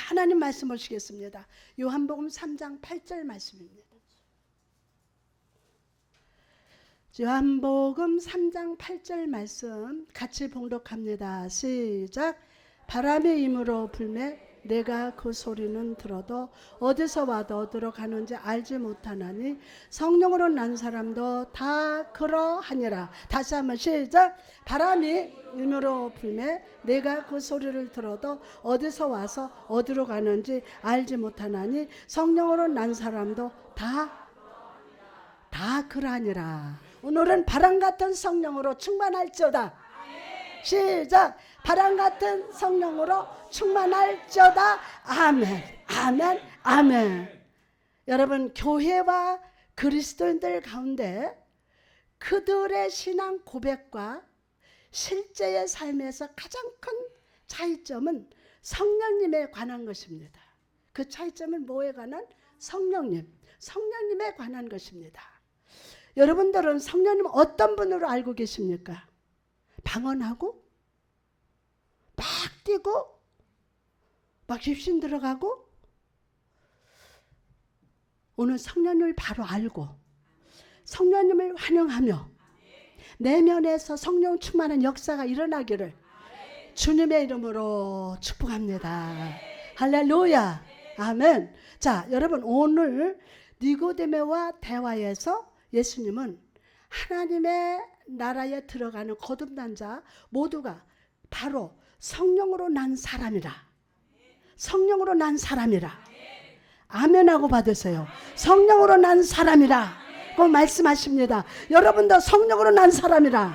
하나님 말씀 보시겠습니다. 요한복음 3장 8절 말씀입니다. 요한복음 3장 8절 말씀 같이 봉독합니다. 시작. 바람의 힘으로 불매 내가 그 소리는 들어도 어디서 와도 어디로 가는지 알지 못하나니 성령으로 난 사람도 다 그러하니라. 다시 한번 시작. 바람이 힘으로 불매 내가 그 소리를 들어도 어디서 와서 어디로 가는지 알지 못하나니 성령으로 난 사람도 다 그러하니라. 오늘은 바람 같은 성령으로 충만할지어다. 시작. 바람 같은 성령으로 충만할지어다. 아멘. 아멘. 아멘. 여러분, 교회와 그리스도인들 가운데 그들의 신앙 고백과 실제의 삶에서 가장 큰 차이점은 성령님에 관한 것입니다. 그 차이점은 뭐에 관한? 성령님에 관한 것입니다. 여러분들은 성령님 어떤 분으로 알고 계십니까? 방언하고 막 뛰고 막 입신 들어가고. 오늘 성령님을 바로 알고 성령님을 환영하며 내면에서 성령 충만한 역사가 일어나기를 주님의 이름으로 축복합니다. 할렐루야. 아멘. 자, 여러분, 오늘 니고데모와 대화에서 예수님은 하나님의 나라에 들어가는 거듭난 자 모두가 바로 성령으로 난 사람이라. 성령으로 난 사람이라. 아멘하고 받으세요. 성령으로 난 사람이라. 꼭 말씀하십니다. 여러분도 성령으로 난 사람이라.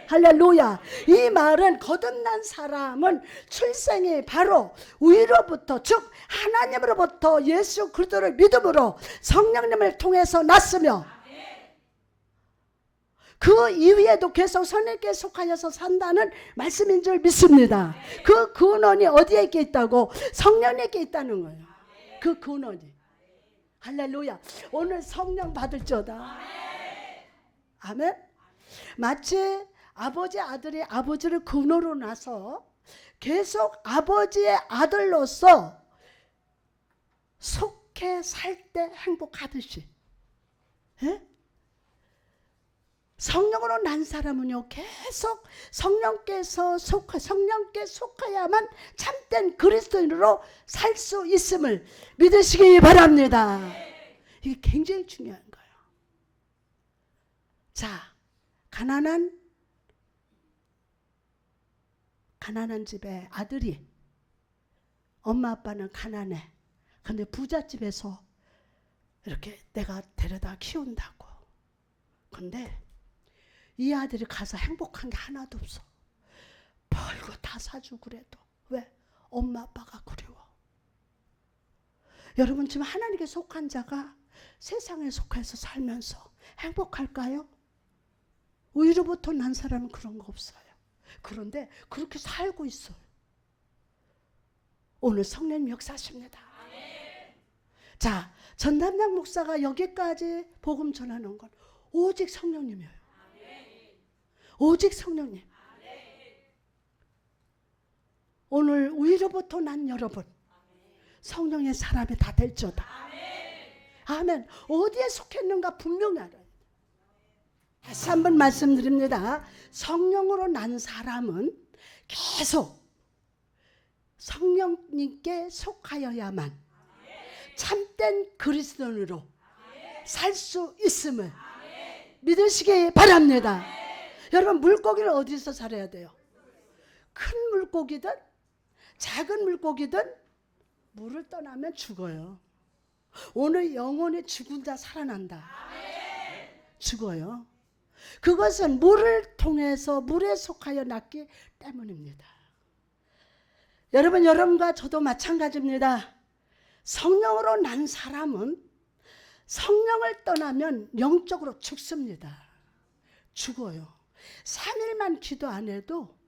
할렐루야. 이 말은 거듭난 사람은 출생이 바로 위로부터, 즉 하나님으로부터 예수 그리스도를 믿음으로 성령님을 통해서 났으며 그 이후에도 계속 선에게 속하여서 산다는 말씀인 줄 믿습니다. 그 근원이 어디에 있다고? 성령에게 있다는 거예요. 그 근원이. 할렐루야. 오늘 성령 받을지어다. 아멘. 마치 아버지 아들이 아버지를 근원으로 나서 계속 아버지의 아들로서 속해 살 때 행복하듯이, 예? 성령으로 난 사람은요, 계속 성령께 속하야만 참된 그리스도인으로 살 수 있음을 믿으시기 바랍니다. 이게 굉장히 중요한 거예요. 자, 가난한 집에 아들이, 엄마 아빠는 가난해. 근데 부잣집에서 이렇게 내가 데려다 키운다고. 근데 이 아들이 가서 행복한 게 하나도 없어. 별거 다 사주고 그래도. 왜? 엄마 아빠가 그리워. 여러분, 지금 하나님께 속한 자가 세상에 속해서 살면서 행복할까요? 위로부터 난 사람은 그런 거 없어요. 그런데 그렇게 살고 있어요. 오늘 성령님 역사하십니다. 자, 전담당 목사가 여기까지 복음 전하는 건 오직 성령님이에요. 오직 성령님. 오늘 위로부터 난 여러분, 성령의 사람이 다 될지어다. 아멘. 어디에 속했는가 분명히 알아요. 다시 한번 말씀드립니다. 성령으로 난 사람은 계속 성령님께 속하여야만 참된 그리스도인으로 살 수 있음을 믿으시기 바랍니다. 여러분, 물고기를 어디서 살아야 돼요? 큰 물고기든 작은 물고기든 물을 떠나면 죽어요. 오늘 영혼이 죽은 자 살아난다. 죽어요. 그것은 물을 통해서 물에 속하여 났기 때문입니다. 여러분과 저도 마찬가지입니다. 성령으로 난 사람은 성령을 떠나면 영적으로 죽습니다. 죽어요. 3일만 기도 안 해도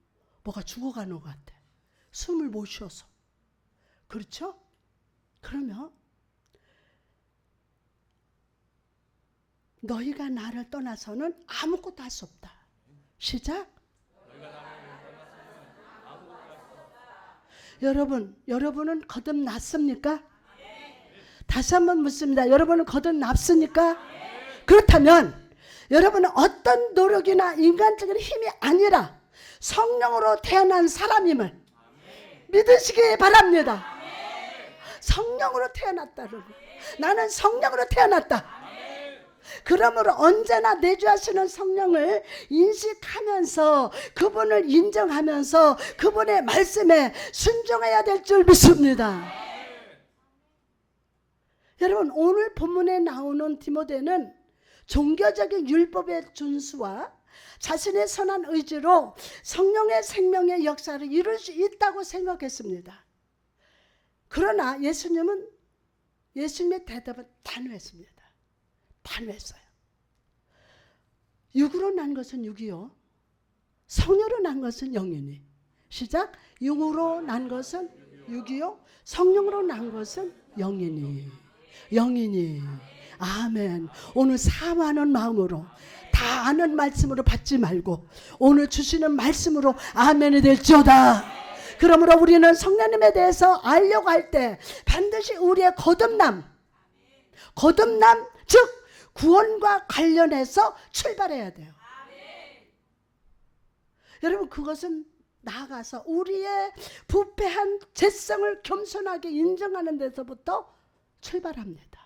뭐가 죽어가는 것 같아. 숨을 못 쉬어서. 그렇죠? 그러면 너희가 나를 떠나서는 아무것도 할 수 없다. 시작. 여러분은 거듭났습니까? 다시 한번 묻습니다. 여러분은 거듭났습니까? 그렇다면 여러분은 어떤 노력이나 인간적인 힘이 아니라 성령으로 태어난 사람임을 믿으시기 바랍니다. 성령으로 태어났다는 거. 나는 성령으로 태어났다. 그러므로 언제나 내주하시는 성령을 인식하면서 그분을 인정하면서 그분의 말씀에 순종해야 될 줄 믿습니다. 여러분, 오늘 본문에 나오는 디모데는 종교적인 율법의 준수와 자신의 선한 의지로 성령의 생명의 역사를 이룰 수 있다고 생각했습니다. 그러나 예수님의 대답은 단호했습니다. 단호했어요. 육으로 난 것은 육이요, 성령으로 난 것은 영이니. 시작. 육으로 난 것은 육이요, 성령으로 난 것은 영이니. 아멘. 오늘 사모하는 마음으로 다 아는 말씀으로 받지 말고 오늘 주시는 말씀으로 아멘이 될지어다. 그러므로 우리는 성령님에 대해서 알려고 할 때 반드시 우리의 거듭남 즉 구원과 관련해서 출발해야 돼요. 여러분, 그것은 나아가서 우리의 부패한 죄성을 겸손하게 인정하는 데서부터 출발합니다.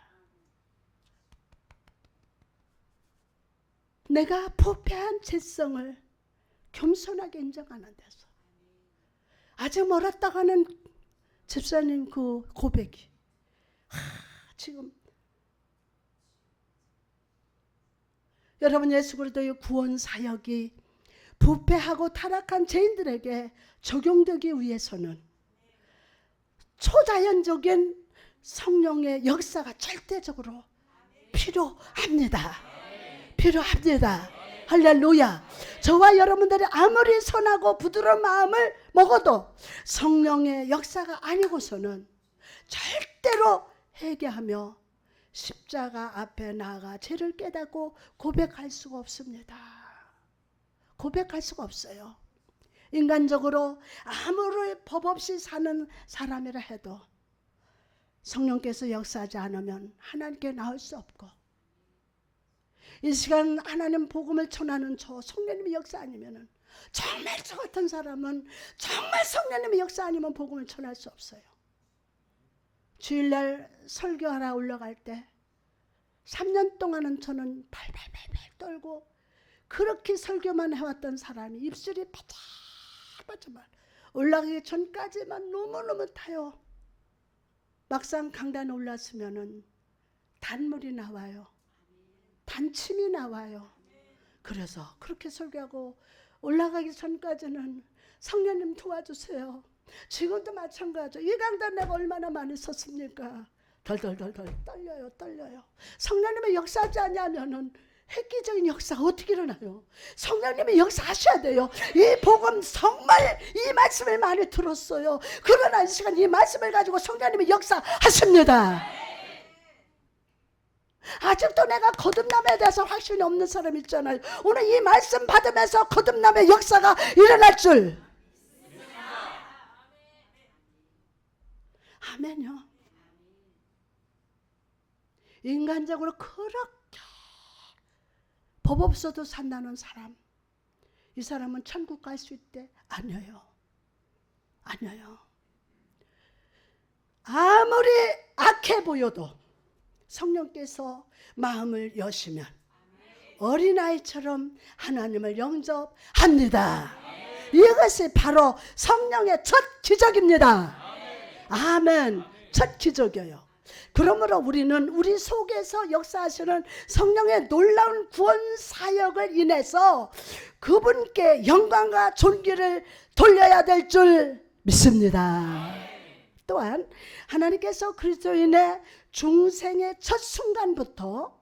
내가 부패한 죄성을 겸손하게 인정하는 데서 아직 멀었다고 하는 집사님 그 고백이 지금 여러분, 예수 그리스도의 구원 사역이 부패하고 타락한 죄인들에게 적용되기 위해서는 초자연적인 성령의 역사가 절대적으로 필요합니다. 할렐루야. 저와 여러분들이 아무리 선하고 부드러운 마음을 먹어도 성령의 역사가 아니고서는 절대로 회개하며 십자가 앞에 나아가 죄를 깨닫고 고백할 수가 없습니다. 고백할 수가 없어요. 인간적으로 아무리 법 없이 사는 사람이라 해도 성령께서 역사하지 않으면 하나님께 나올 수 없고, 이 시간 하나님 복음을 전하는 저 성령님의 역사 아니면은, 정말 저 같은 사람은 정말 성령님의 역사 아니면 복음을 전할 수 없어요. 주일날 설교하러 올라갈 때 3년 동안은 저는 발발발발 떨고 그렇게 설교만 해왔던 사람이 입술이 바짝바짝 올라가기 전까지만 너무너무 타요. 막상 강단에 올랐으면은 단물이 나와요. 단침이 나와요. 그래서 그렇게 설교하고 올라가기 전까지는 성령님 도와주세요. 지금도 마찬가지죠. 이 강단 내가 얼마나 많이 섰습니까? 덜덜덜덜 떨려요. 성령님의 역사하지 않냐면은 획기적인 역사가 어떻게 일어나요? 성령님의 역사하셔야 돼요. 이 복음 정말 이 말씀을 많이 들었어요. 그러나 이 시간 이 말씀을 가지고 성령님의 역사하십니다. 아직도 내가 거듭남에 대해서 확신이 없는 사람 있잖아요. 오늘 이 말씀 받으면서 거듭남의 역사가 일어날 줄. 아멘요. 인간적으로 그렇게 법 없어도 산다는 사람, 이 사람은 천국 갈 수 있대? 아니에요. 아무리 악해 보여도 성령께서 마음을 여시면 어린아이처럼 하나님을 영접합니다. 이것이 바로 성령의 첫 기적입니다. 아멘. 첫 기적이에요. 그러므로 우리는 우리 속에서 역사하시는 성령의 놀라운 구원 사역을 인해서 그분께 영광과 존귀를 돌려야 될 줄 믿습니다. 또한 하나님께서 그리스도인의 중생의 첫 순간부터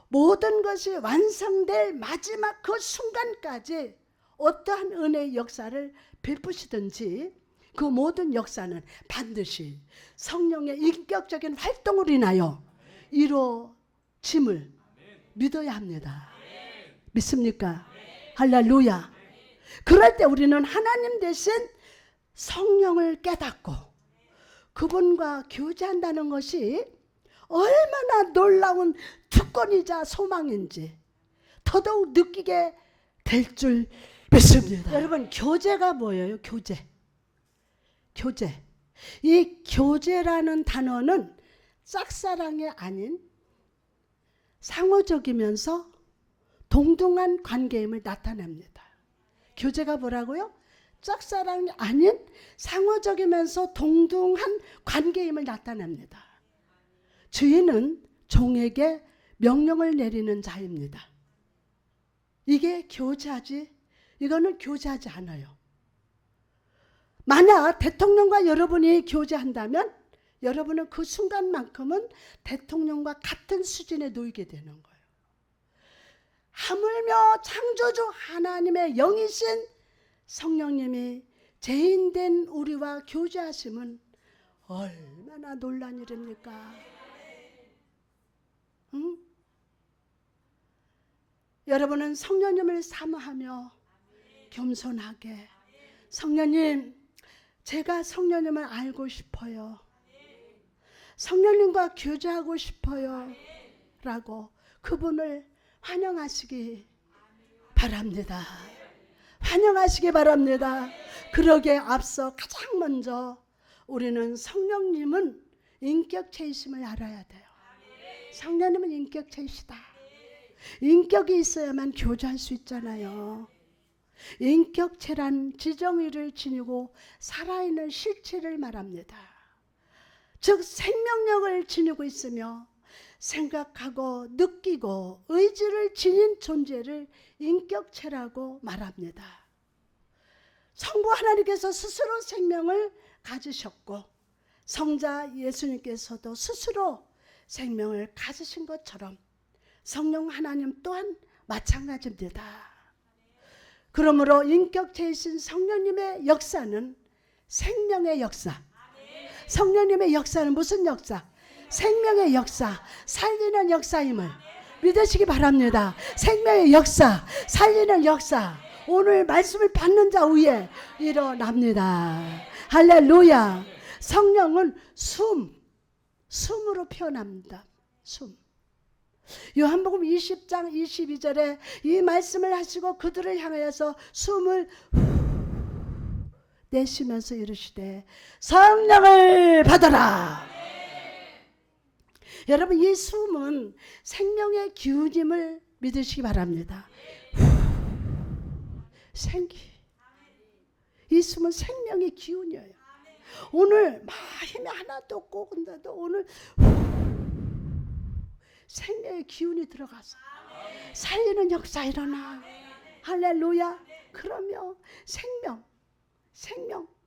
모든 것이 완성될 마지막 그 순간까지 어떠한 은혜의 역사를 베푸시든지 그 모든 역사는 반드시 성령의 인격적인 활동으로 인하여 이루어짐을 믿어야 합니다. 믿습니까? 할렐루야. 그럴 때 우리는 하나님 대신 성령을 깨닫고 그분과 교제한다는 것이 얼마나 놀라운 특권이자 소망인지 더더욱 느끼게 될 줄 믿습니다. 여러분, 교제가 뭐예요? 교제. 이 교제라는 단어는 짝사랑이 아닌 상호적이면서 동등한 관계임을 나타냅니다. 교제가 뭐라고요? 짝사랑이 아닌 상호적이면서 동등한 관계임을 나타냅니다. 주인은 종에게 명령을 내리는 자입니다. 이게 이거는 교제하지 않아요. 만약 대통령과 여러분이 교제한다면 여러분은 그 순간만큼은 대통령과 같은 수준에 놓이게 되는 거예요. 하물며 창조주 하나님의 영이신 성령님이 죄인된 우리와 교제하심은 얼마나 놀란 일입니까? 응? 여러분은 성령님을 사모하며 겸손하게, 성령님, 제가 성령님을 알고 싶어요. 성령님과 교제하고 싶어요. 라고 그분을 환영하시기 바랍니다. 환영하시기 바랍니다. 그러기에 앞서 가장 먼저 우리는 성령님은 인격체이심을 알아야 돼요. 성령님은 인격체이시다. 인격이 있어야만 교제할 수 있잖아요. 인격체란 지정의를 지니고 살아있는 실체를 말합니다. 즉 생명력을 지니고 있으며 생각하고 느끼고 의지를 지닌 존재를 인격체라고 말합니다. 성부 하나님께서 스스로 생명을 가지셨고 성자 예수님께서도 스스로 생명을 가지신 것처럼 성령 하나님 또한 마찬가지입니다. 그러므로 인격체이신 성령님의 역사는 생명의 역사. 성령님의 역사는 무슨 역사? 생명의 역사, 살리는 역사임을 믿으시기 바랍니다. 생명의 역사, 살리는 역사, 오늘 말씀을 받는 자 위에 일어납니다. 할렐루야. 성령은 숨으로 표현합니다. 숨. 요한복음 20장 22절에 이 말씀을 하시고 그들을 향하여서 숨을 내쉬면서 이르시되 성령을 받아라. 여러분, 이 숨은 생명의 기운임을 믿으시기 바랍니다. 이 숨은 생명의 기운이에요. 오늘 막 힘이 하나도 없고 근데도 오늘 생명의 기운이 들어가서 살리는 역사 일어나. 할렐루야. 그러면 생명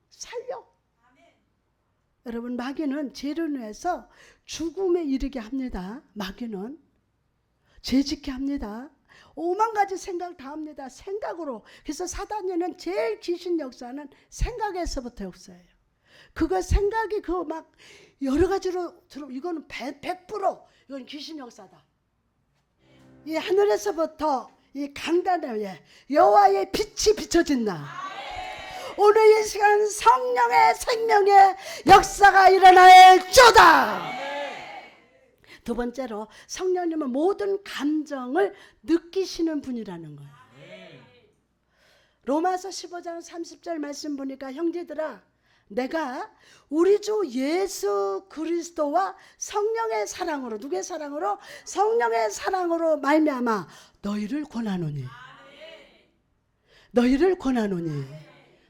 살려. 여러분, 마귀는 죄를 위해서 죽음에 이르게 합니다. 마귀는 죄짓게 합니다. 오만 가지 생각 다 합니다. 생각으로. 그래서 사단에는 제일 귀신 역사는 생각에서부터 역사예요. 그거 생각이 그 막 여러 가지로 이거는 100% 이건 귀신 역사다. 이 하늘에서부터 이 강단에 의해 여호와의 빛이 비춰진다. 오늘 이 시간 성령의 생명의 역사가 일어날지어다. 두 번째로 성령님은 모든 감정을 느끼시는 분이라는 거예요. 로마서 15장 30절 말씀 보니까 형제들아, 내가 우리 주 예수 그리스도와 성령의 사랑으로, 누구의 사랑으로? 성령의 사랑으로 말미암아 너희를 권하노니.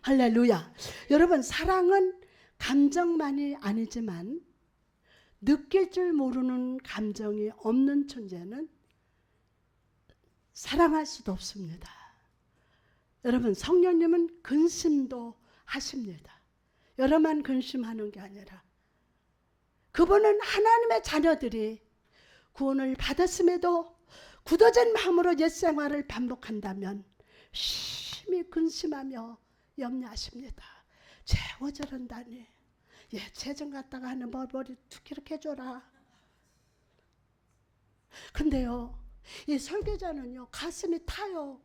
할렐루야. 여러분, 사랑은 감정만이 아니지만 느낄 줄 모르는 감정이 없는 존재는 사랑할 수도 없습니다. 여러분, 성령님은 근심도 하십니다. 여러만 근심하는 게 아니라 그분은 하나님의 자녀들이 구원을 받았음에도 굳어진 마음으로 옛생활을 반복한다면 심히 근심하며 염려하십니다. 쟤 어쩌란다니, 재정 갖다가 하는 머리 툭 이렇게 해줘라. 근데요, 이 설교자는요 가슴이 타요.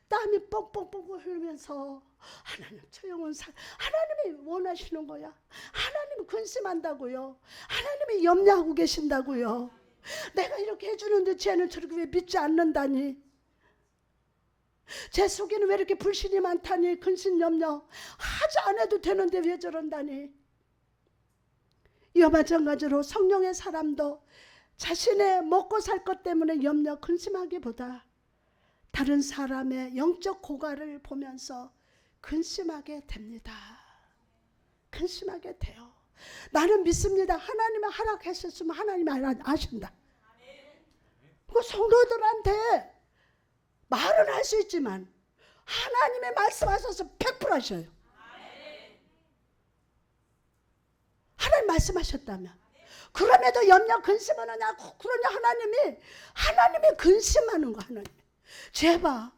땀이 뻥뻥뻥 흐르면서 하나님 저 영혼 하나님이 원하시는 거야. 하나님이 근심한다고요. 하나님이 염려하고 계신다고요. 내가 이렇게 해주는데 쟤는 저렇게 왜 믿지 않는다니. 제 속에는 왜 이렇게 불신이 많다니. 근심 염려 하지 않아도 되는데 왜 저런다니. 이와 마찬가지로 성령의 사람도 자신의 먹고 살 것 때문에 염려 근심하기보다 다른 사람의 영적 고갈을 보면서 근심하게 됩니다. 근심하게 돼요. 나는 믿습니다. 하나님이 허락하셨으면 하나님이 아신다. 그 성도들한테 말은 할 수 있지만 하나님의 말씀하셔서 100% 하셔요. 하나님 말씀하셨다면. 그럼에도 염려 근심은 하냐. 그러냐 하나님이 근심하는 거. 하나님 제발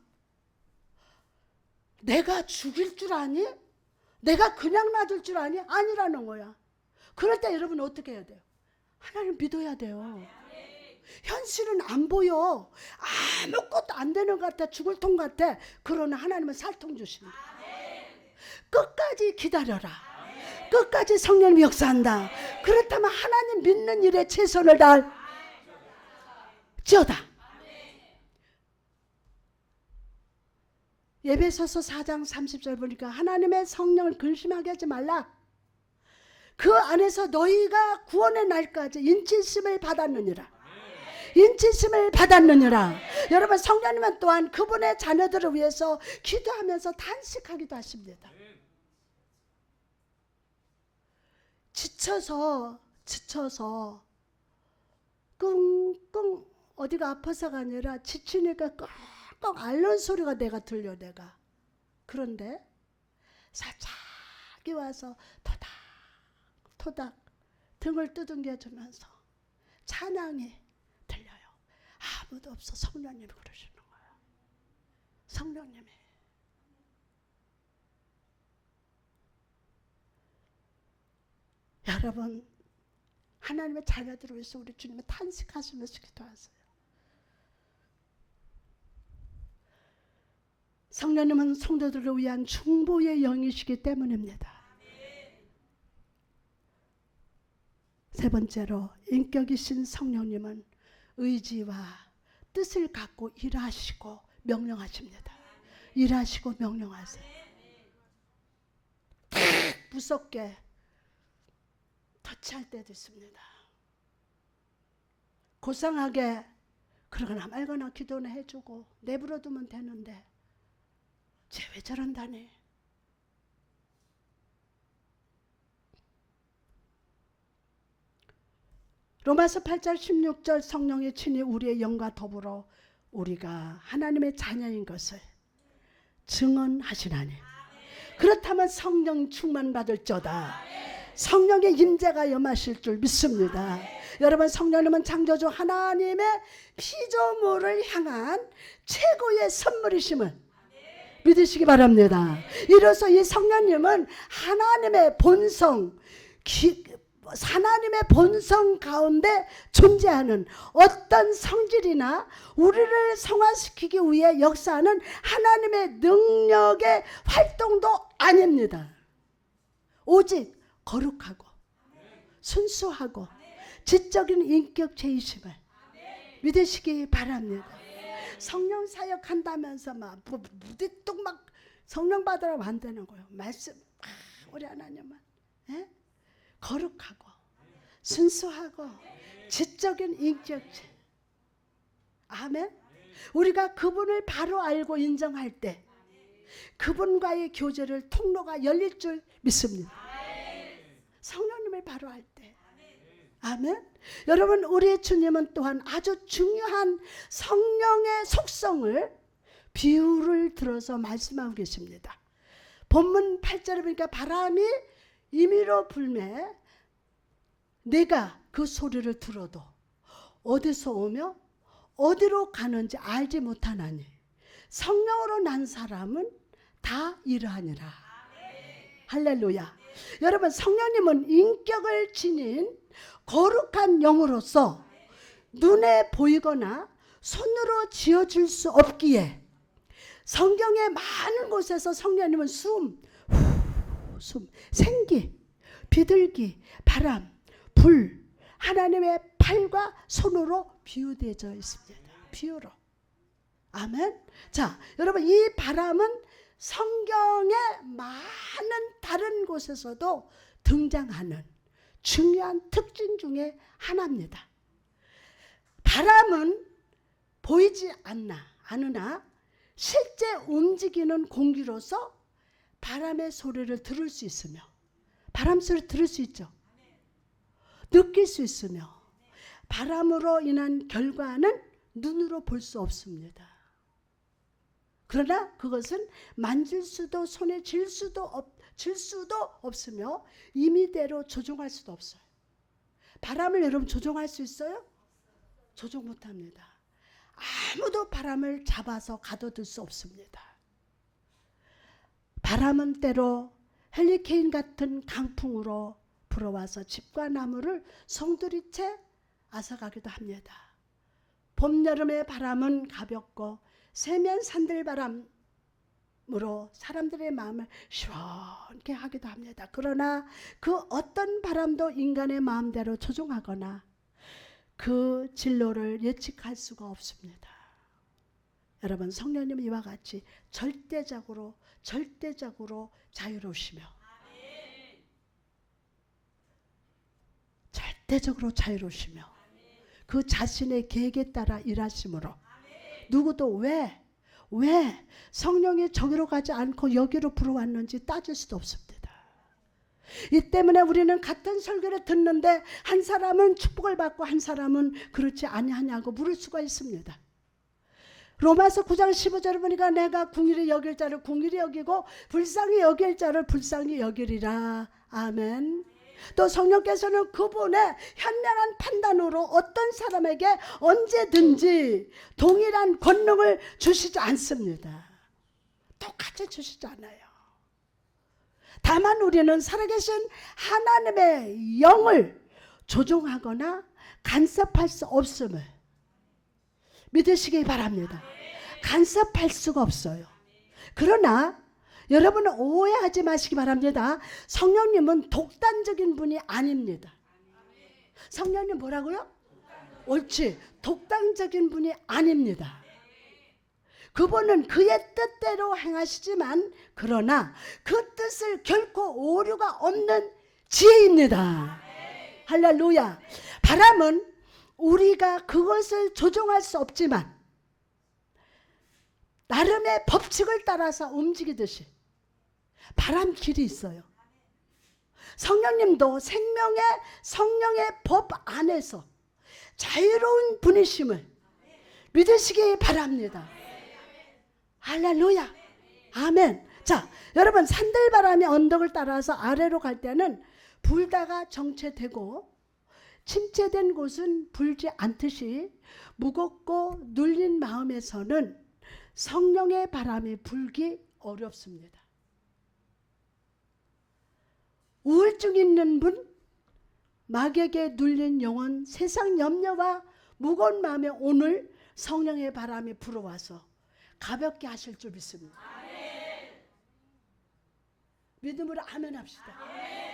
내가 죽일 줄 아니? 내가 그냥 놔둘 줄 아니? 아니라는 거야. 그럴 때 여러분 어떻게 해야 돼요? 하나님 믿어야 돼요. 현실은 안 보여. 아무것도 안 되는 것 같아. 죽을 통 같아. 그러나 하나님은 살통 주신다. 끝까지 기다려라. 끝까지 성령님이 역사한다. 그렇다면 하나님 믿는 일에 최선을 다할지어다. 에베소서 4장 30절 보니까 하나님의 성령을 근심하게 하지 말라. 그 안에서 너희가 구원의 날까지 인치심을 받았느니라. 인치심을 받았느니라. 여러분 성령님은 또한 그분의 자녀들을 위해서 기도하면서 탄식하기도 하십니다. 지쳐서 끙끙 어디가 아파서가 아니라 지치니까 꺽꺽 앓는 소리가 내가 들려. 내가 그런데 살짝이 와서 토닥토닥 등을 두둥겨주면서 찬양이 들려요. 아무도 없어. 성령님이 그러시는 거예요. 성령님이. 여러분 하나님의 자녀들을 위해서 우리 주님을 탄식하시면서 기도하세요. 성령님은 성도들을 위한 중보의 영이시기 때문입니다. 세 번째로 인격이신 성령님은 의지와 뜻을 갖고 일하시고 명령하십니다. 일하시고 명령하세요. 무섭게 터치할 때도 있습니다. 고상하게 그러거나 말거나 기도는 해주고 내버려두면 되는데 쟤 왜 저런다니. 로마서 8장 16절 성령이 친히 우리의 영과 더불어 우리가 하나님의 자녀인 것을 증언하시나니. 그렇다면 성령 충만받을저다. 성령의 임재가 임하실 줄 믿습니다. 여러분 성령님은 창조주 하나님의 피조물을 향한 최고의 선물이심을 믿으시기 바랍니다. 이로써 이 성령님은 하나님의 본성 가운데 존재하는 어떤 성질이나 우리를 성화시키기 위해 역사하는 하나님의 능력의 활동도 아닙니다. 오직 거룩하고 순수하고 지적인 인격 제이심을 믿으시기 바랍니다. 성령 사역한다면서 막 무대뚝 막 성령 받으라고 안 되는 거예요. 말씀 우리 하나님은 거룩하고 순수하고 지적인 인격체. 아멘. 우리가 그분을 바로 알고 인정할 때 그분과의 교제를 통로가 열릴 줄 믿습니다. 성령님을 바로 할 때. 아멘. 여러분 우리의 주님은 또한 아주 중요한 성령의 속성을 비유를 들어서 말씀하고 계십니다. 본문 8절에 보니까 바람이 임의로 불매 내가 그 소리를 들어도 어디서 오며 어디로 가는지 알지 못하나니 성령으로 난 사람은 다 이러하니라. 할렐루야. 여러분 성령님은 인격을 지닌 거룩한 영으로서 눈에 보이거나 손으로 지어줄 수 없기에 성경의 많은 곳에서 성령님은 숨, 생기, 비둘기, 바람, 불, 하나님의 팔과 손으로 비유되어 있습니다. 비유로. 아멘. 자, 여러분 이 바람은 성경의 많은 다른 곳에서도 등장하는 중요한 특징 중에 하나입니다. 바람은 보이지 않으나 실제 움직이는 공기로서 바람의 소리를 들을 수 있으며, 바람 소리를 들을 수 있죠. 느낄 수 있으며, 바람으로 인한 결과는 눈으로 볼 수 없습니다. 그러나 그것은 만질 수도 손에 쥘 수도 없으며 임의대로 조종할 수도 없어요. 바람을 여러분 조종할 수 있어요? 조종 못합니다. 아무도 바람을 잡아서 가둬둘 수 없습니다. 바람은 때로 헬리케인 같은 강풍으로 불어와서 집과 나무를 송두리째 앗아가기도 합니다. 봄, 여름의 바람은 가볍고 세면 산들바람으로 사람들의 마음을 시원하게 하기도 합니다. 그러나 그 어떤 바람도 인간의 마음대로 조종하거나 그 진로를 예측할 수가 없습니다. 여러분 성령님은 이와 같이 절대적으로 자유로우시며 절대적으로 자유로우시며 그 자신의 계획에 따라 일하심으로 누구도 왜 성령이 저기로 가지 않고 여기로 불어왔는지 따질 수도 없습니다. 이 때문에 우리는 같은 설교를 듣는데 한 사람은 축복을 받고 한 사람은 그렇지 아니하냐고 물을 수가 있습니다. 로마서 9장 15절을 보니까 내가 궁일이 여길 자를 궁일이 여기고 불쌍히 여길 자를 불쌍히 여기리라. 아멘. 또 성령께서는 그분의 현명한 판단으로 어떤 사람에게 언제든지 동일한 권능을 주시지 않습니다. 똑같이 주시지 않아요. 다만 우리는 살아계신 하나님의 영을 조종하거나 간섭할 수 없음을 믿으시기 바랍니다. 간섭할 수가 없어요. 그러나 여러분은 오해하지 마시기 바랍니다. 성령님은 독단적인 분이 아닙니다. 성령님 뭐라고요? 옳지. 독단적인 분이 아닙니다. 그분은 그의 뜻대로 행하시지만 그러나 그 뜻을 결코 오류가 없는 지혜입니다. 할렐루야. 바람은 우리가 그것을 조종할 수 없지만 나름의 법칙을 따라서 움직이듯이 바람 길이 있어요. 성령님도 성령의 법 안에서 자유로운 분이심을 믿으시기 바랍니다. 할렐루야. 아멘. 자, 여러분 산들바람이 언덕을 따라서 아래로 갈 때는 불다가 정체되고 침체된 곳은 불지 않듯이 무겁고 눌린 마음에서는 성령의 바람이 불기 어렵습니다. 우울증 있는 분, 마귀에게 눌린 영혼, 세상 염려와 무거운 마음에 오늘 성령의 바람이 불어와서 가볍게 하실 줄 믿습니다. 아멘. 믿음으로 아멘 합시다. 아멘.